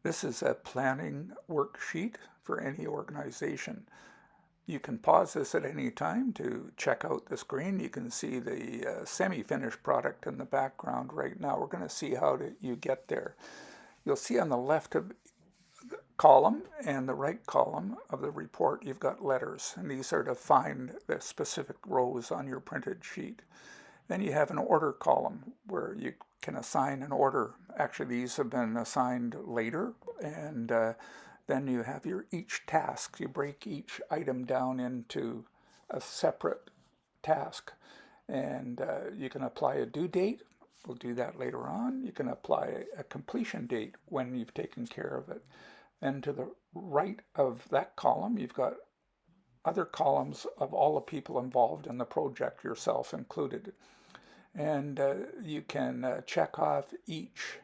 This is a planning worksheet for any organization. You can pause this at any time to check out the screen. You can see the semi-finished product in the background right now. We're going to see how you get there. You'll see on the left of column and the right column of the report you've got letters, and these are to find the specific rows on your printed sheet. Then you have an order column where you can assign an order. Actually, these have been assigned later, and then you have each task. You break each item down into a separate task, and you can apply a due date. We'll do that later on. You can apply a completion date when you've taken care of it. And to the right of that column, you've got other columns of all the people involved in the project, yourself included. And you can check off each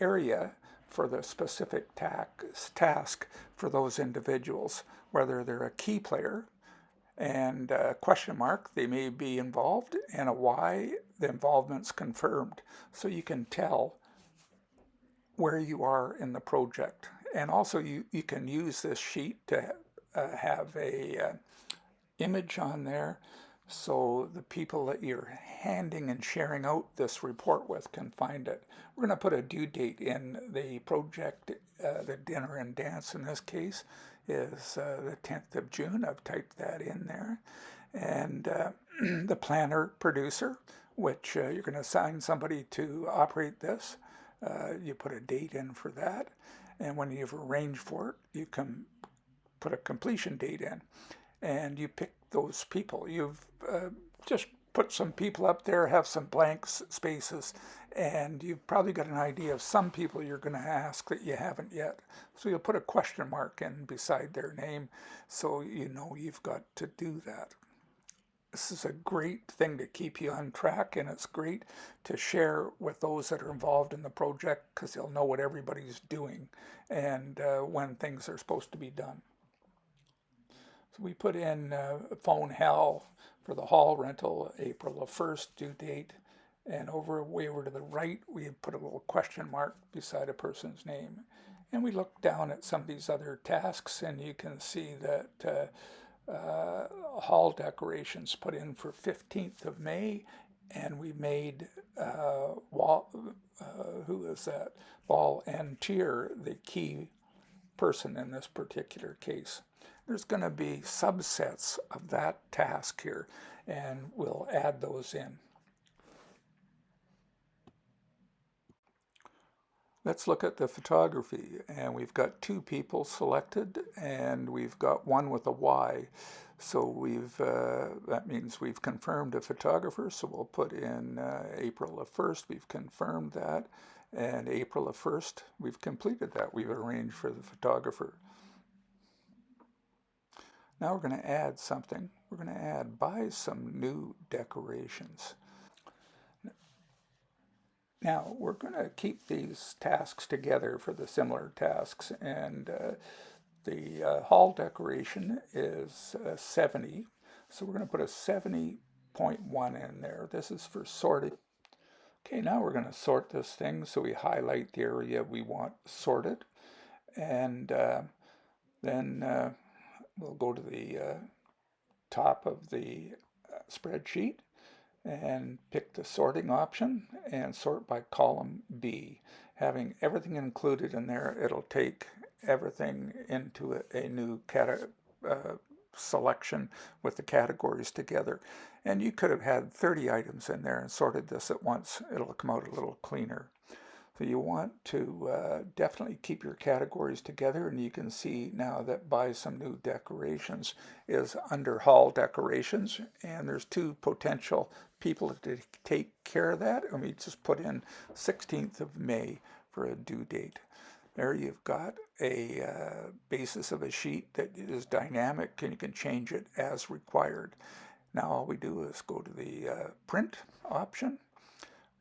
area for the specific task for those individuals, whether they're a key player and a question mark, they may be involved, and a Y, the involvement's confirmed. So you can tell where you are in the project. And also you can use this sheet to have a image on there so the people that you're handing and sharing out this report with can find it. We're going to put a due date in the project. The dinner and dance in this case is the 10th of June. I've typed that in there. And the planner producer, which you're going to assign somebody to operate this. You put a date in for that. And when you've arranged for it, you can put a completion date in. And you pick those people. You've just put some people up there, have some blank spaces, and you've probably got an idea of some people you're going to ask that you haven't yet. So you'll put a question mark in beside their name so you know you've got to do that. This is a great thing to keep you on track, and it's great to share with those that are involved in the project because they'll know what everybody's doing and when things are supposed to be done. So we put in phone hell for the hall rental, April the 1st due date, and way over to the right we put a little question mark beside a person's name. And we look down at some of these other tasks, and you can see that hall decorations put in for 15th of May, and we made who is that? Wall and Tier the key person in this particular case. There's going to be subsets of that task here, and we'll add those in. Let's look at the photography, and we've got 2 people selected, and we've got one with a Y. So that means we've confirmed a photographer, so we'll put in April the 1st, we've confirmed that, and April the 1st, we've completed that. We've arranged for the photographer. Now we're going to add something. We're going to buy some new decorations. Now we're going to keep these tasks together for the similar tasks, and the hall decoration is 70. So we're going to put a 70.1 in there. This is for sorting. Okay, now we're going to sort this thing. So we highlight the area we want sorted, and then we'll go to the top of the spreadsheet and pick the sorting option and sort by column B. Having everything included in there, it'll take everything into a new selection with the categories together. And you could have had 30 items in there and sorted this at once. It'll come out a little cleaner. So you want to definitely keep your categories together, and you can see now that buy some new decorations is under hall decorations, and there's 2 potential people to take care of that, and we just put in 16th of May for a due date. There you've got a basis of a sheet that is dynamic, and you can change it as required. Now all we do is go to the print option.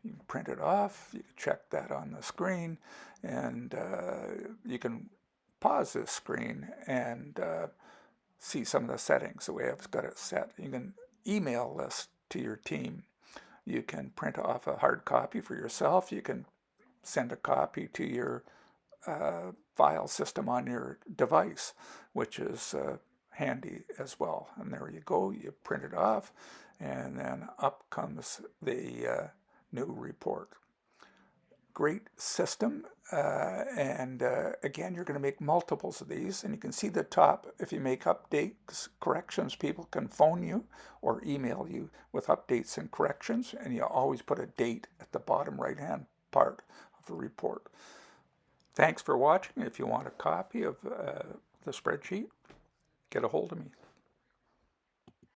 You can print it off, you can check that on the screen, and you can pause this screen and see some of the settings, the way I've got it set. You can email this to your team. You can print off a hard copy for yourself. You can send a copy to your file system on your device, which is handy as well. And there you go, you print it off, and then up comes the new report. Great system, and again, you're going to make multiples of these, and you can see the top. If you make updates, corrections, people can phone you or email you with updates and corrections, and you always put a date at the bottom right hand part of the report. Thanks for watching. If you want a copy of the spreadsheet, get a hold of me.